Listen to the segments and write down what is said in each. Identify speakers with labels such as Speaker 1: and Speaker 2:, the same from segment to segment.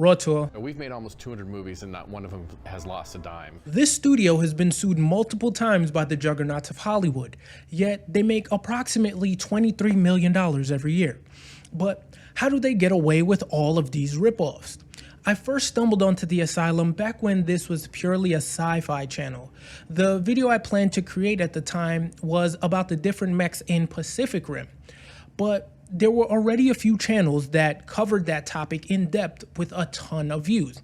Speaker 1: Rawteur.
Speaker 2: We've made almost 200 movies and not one of them has lost a dime.
Speaker 1: This studio has been sued multiple times by the juggernauts of Hollywood, yet they make approximately $23 million every year. But how do they get away with all of these ripoffs? I first stumbled onto the Asylum back when this was purely a sci-fi channel. The video I planned to create at the time was about the different mechs in Pacific Rim, but there were already a few channels that covered that topic in depth with a ton of views.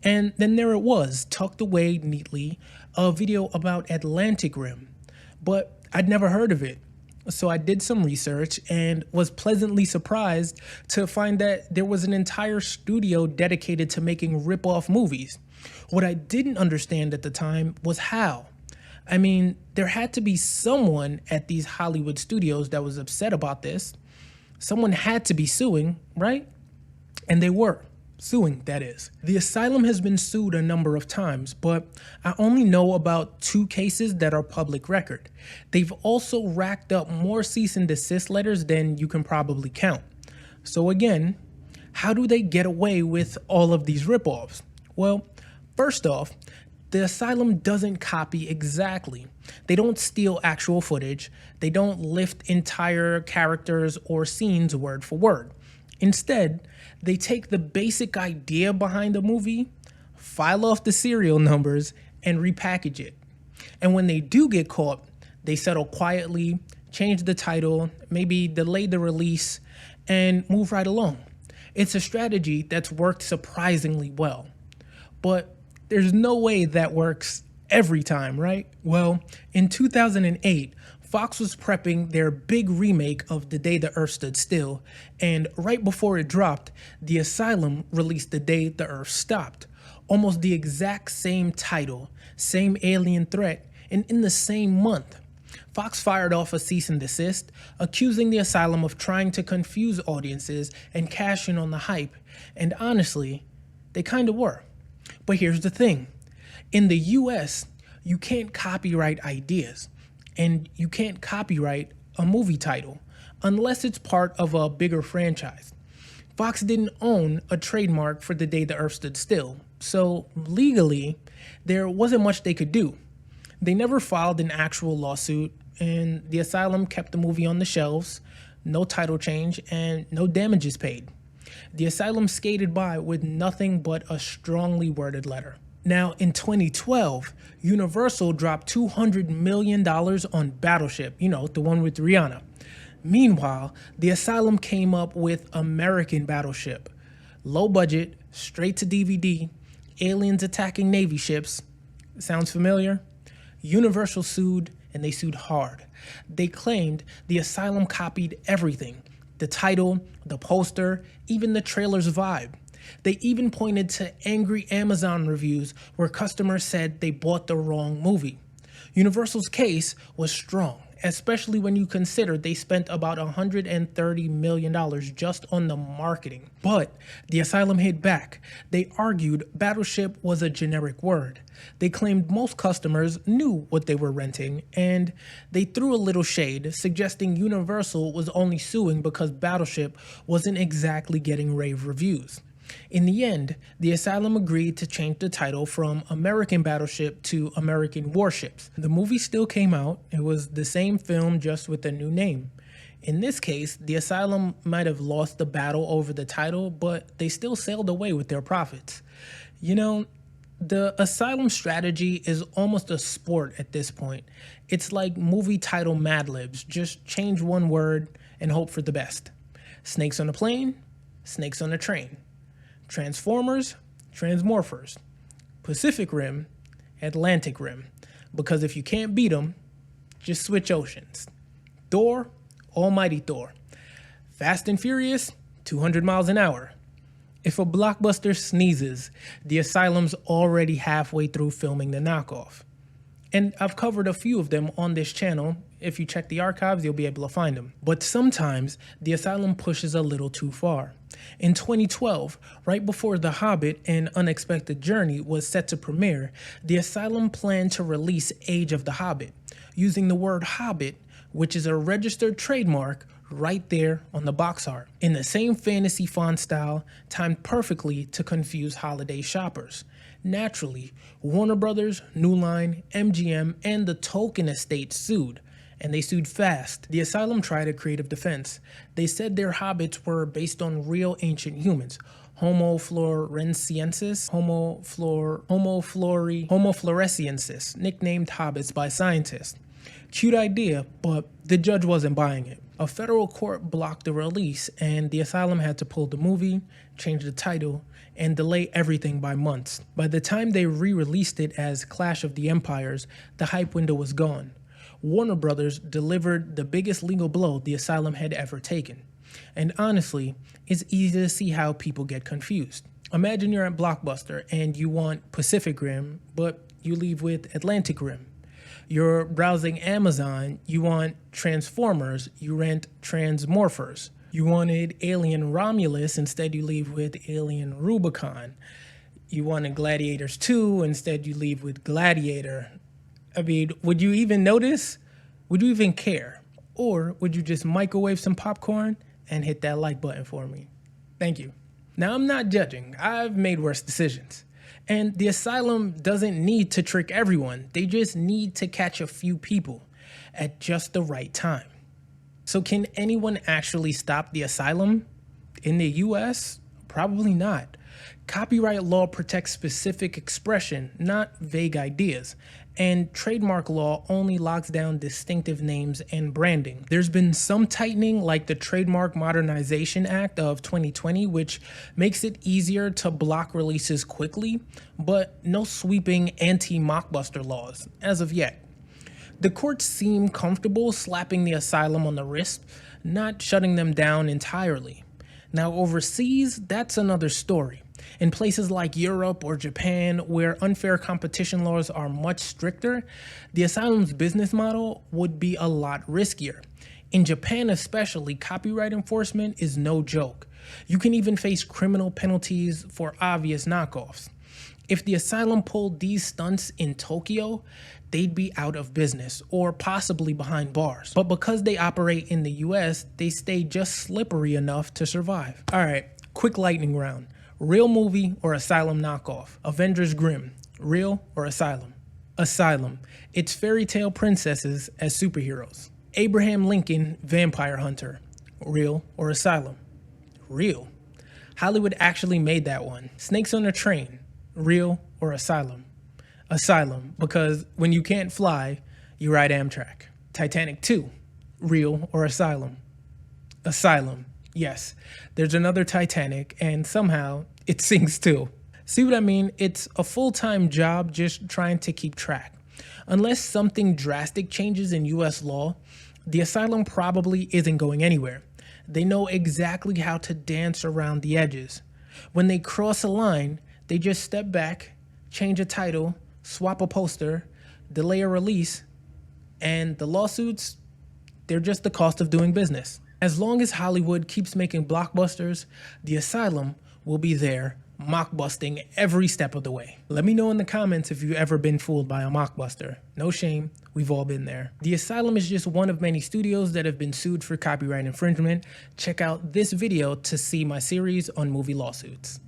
Speaker 1: And then there it was, tucked away neatly, a video about Atlantic Rim. But I'd never heard of it. So I did some research and was pleasantly surprised to find that there was an entire studio dedicated to making rip-off movies. What I didn't understand at the time was how. I mean, there had to be someone at these Hollywood studios that was upset about this. Someone had to be suing, right? And they were. Suing, that is. The Asylum has been sued a number of times, but I only know about 2 cases that are public record. They've also racked up more cease and desist letters than you can probably count. So again, how do they get away with all of these ripoffs? Well, first off, the Asylum doesn't copy exactly. They don't steal actual footage. They don't lift entire characters or scenes word for word. Instead, they take the basic idea behind a movie, file off the serial numbers, and repackage it. And when they do get caught, they settle quietly, change the title, maybe delay the release, and move right along. It's a strategy that's worked surprisingly well. But there's no way that works every time, right? Well, in 2008, Fox was prepping their big remake of The Day the Earth Stood Still, and right before it dropped, The Asylum released The Day the Earth Stopped. Almost the exact same title, same alien threat, and in the same month. Fox fired off a cease and desist, accusing The Asylum of trying to confuse audiences and cash in on the hype, and honestly, they kinda were. But here's the thing. In the US, you can't copyright ideas, and you can't copyright a movie title unless it's part of a bigger franchise. Fox didn't own a trademark for The Day the Earth Stood Still, so legally, there wasn't much they could do. They never filed an actual lawsuit, and the Asylum kept the movie on the shelves, no title change, and no damages paid. The Asylum skated by with nothing but a strongly worded letter. Now, in 2012, Universal dropped $200 million on Battleship, you know, the one with Rihanna. Meanwhile, the Asylum came up with American Battleship. Low budget, straight to DVD, aliens attacking Navy ships. Sounds familiar? Universal sued, and they sued hard. They claimed the Asylum copied everything. The title, the poster, even the trailer's vibe. They even pointed to angry Amazon reviews where customers said they bought the wrong movie. Universal's case was strong, especially when you consider they spent about $130 million just on the marketing. But the Asylum hit back. They argued Battleship was a generic word. They claimed most customers knew what they were renting, and they threw a little shade, suggesting Universal was only suing because Battleship wasn't exactly getting rave reviews. In the end, the Asylum agreed to change the title from American Battleship to American Warships. The movie still came out. It was the same film, just with a new name. In this case, the Asylum might have lost the battle over the title, but they still sailed away with their profits. You know, the Asylum strategy is almost a sport at this point. It's like movie title Mad Libs. Just change one word and hope for the best. Snakes on a plane, snakes on a train. Transformers, Transmorphers. Pacific Rim, Atlantic Rim. Because if you can't beat them, just switch oceans. Thor, Almighty Thor. Fast and Furious, 200 miles an hour. If a blockbuster sneezes, the Asylum's already halfway through filming the knockoff. And I've covered a few of them on this channel. If you check the archives, you'll be able to find them. But sometimes, the Asylum pushes a little too far. In 2012, right before The Hobbit: An Unexpected Journey was set to premiere, the Asylum planned to release Age of the Hobbit, using the word Hobbit, which is a registered trademark, right there on the box art, in the same fantasy font style, timed perfectly to confuse holiday shoppers. Naturally, Warner Brothers, New Line, MGM, and the Tolkien estate sued, and they sued fast. The Asylum tried a creative defense. They said their hobbits were based on real ancient humans, Homo floresiensis, Homo floresiensis, nicknamed hobbits by scientists. Cute idea, but the judge wasn't buying it. A federal court blocked the release, and the Asylum had to pull the movie, change the title, and delay everything by months. By the time they re-released it as Clash of the Empires, the hype window was gone. Warner Brothers delivered the biggest legal blow the Asylum had ever taken. And honestly, it's easy to see how people get confused. Imagine you're at Blockbuster and you want Pacific Rim, but you leave with Atlantic Rim. You're browsing Amazon, you want Transformers, you rent Transmorphers. You wanted Alien Romulus, instead you leave with Alien Rubicon. You wanted Gladiators 2, instead you leave with Gladiator. I mean, would you even notice? Would you even care? Or would you just microwave some popcorn and hit that like button for me? Thank you. Now, I'm not judging. I've made worse decisions. And the Asylum doesn't need to trick everyone. They just need to catch a few people at just the right time. So can anyone actually stop the Asylum? In the US? Probably not. Copyright law protects specific expression, not vague ideas. And trademark law only locks down distinctive names and branding. There's been some tightening, like the Trademark Modernization Act of 2020, which makes it easier to block releases quickly, but no sweeping anti-mockbuster laws as of yet. The courts seem comfortable slapping the Asylum on the wrist, not shutting them down entirely. Now overseas, that's another story. In places like Europe or Japan, where unfair competition laws are much stricter, the Asylum's business model would be a lot riskier. In Japan especially, copyright enforcement is no joke. You can even face criminal penalties for obvious knockoffs. If the Asylum pulled these stunts in Tokyo, they'd be out of business or possibly behind bars. But because they operate in the US, they stay just slippery enough to survive. All right, quick lightning round. Real movie or Asylum knockoff? Avengers Grimm, real or Asylum? Asylum. It's fairy tale princesses as superheroes. Abraham Lincoln, vampire hunter, real or Asylum? Real. Hollywood actually made that one. Snakes on a Train, real or Asylum? Asylum, because when you can't fly, you ride Amtrak. Titanic 2, real or Asylum? Asylum. Yes, there's another Titanic, and somehow it sinks too. See what I mean? It's a full-time job just trying to keep track. Unless something drastic changes in US law, the Asylum probably isn't going anywhere. They know exactly how to dance around the edges. When they cross a line, they just step back, change a title, swap a poster, delay a release, and the lawsuits, they're just the cost of doing business. As long as Hollywood keeps making blockbusters, the Asylum will be there, mockbusting every step of the way. Let me know in the comments if you've ever been fooled by a mockbuster. No shame, we've all been there. The Asylum is just one of many studios that have been sued for copyright infringement. Check out this video to see my series on movie lawsuits.